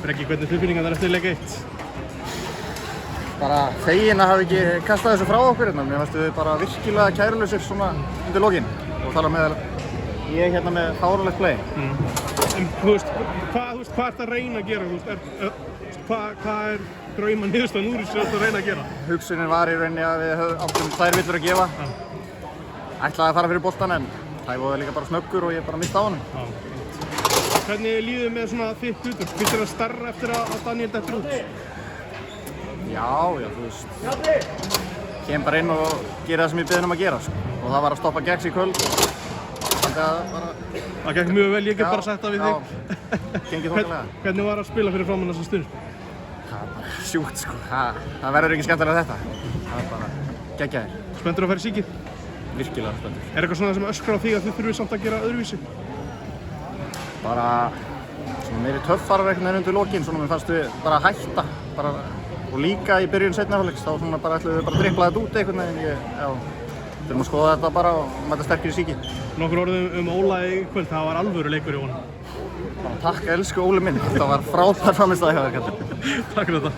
Breki, hvernig tilfinningar þar eftir leik 1? Bara feginn að hafa ekki kastað þessu frá okkur hérna. Mér fannst við bara virkilega kærulausir svona undir lokin. Og þar á meðal ég hérna með fáránlegt play. En hvað ert að reyna að gera? Hvað er drauma niðurstaðan úr þessu að reyna að gera? Hugsunin var í rauninni að við áttum 2 villur að gefa. Ætlaði að fara fyrir boltan en það var líka bara snöggur og ég bara mista á honum. Hvernig líður með svona þitt hlutverk? Finnst þér það stærra eftir að Daniel dettur út? Já, þú veist. Kem bara inn og gera það sem ég beðin að gera. Og það var að stoppa Gex í kvöld. Þannig að bara... Það gekk mjög vel, ég get bara sagt það við þig. Gengið þokkalega. Hvernig var að spila fyrir framann þessa stund? Það var bara sjúkt sko. Það verður ekki skemmtilega þetta. Það er bara geggjaðir. Spenntur að fara í síkið? Virkilega spenntur. Er eitthvað svona sem öskrar á þig að þið þurfið samt að gera öðruvísi? Bara svona meiri töffarar einhvern veginn undir lokin, svona mér fannst við bara hætta og líka í byrjun seinni hálfleiks þá svona bara ætluðum við bara að dribla þetta út einhvern veginn. Þurfum að skoða þetta bara og mæta sterkir í síki. Nokkur orðum Óla í kvöld, það var alvöru leikur í honum. Takk elsku Óli minn, þetta var frábær frammistaða hjá þér. Takk fyrir þetta.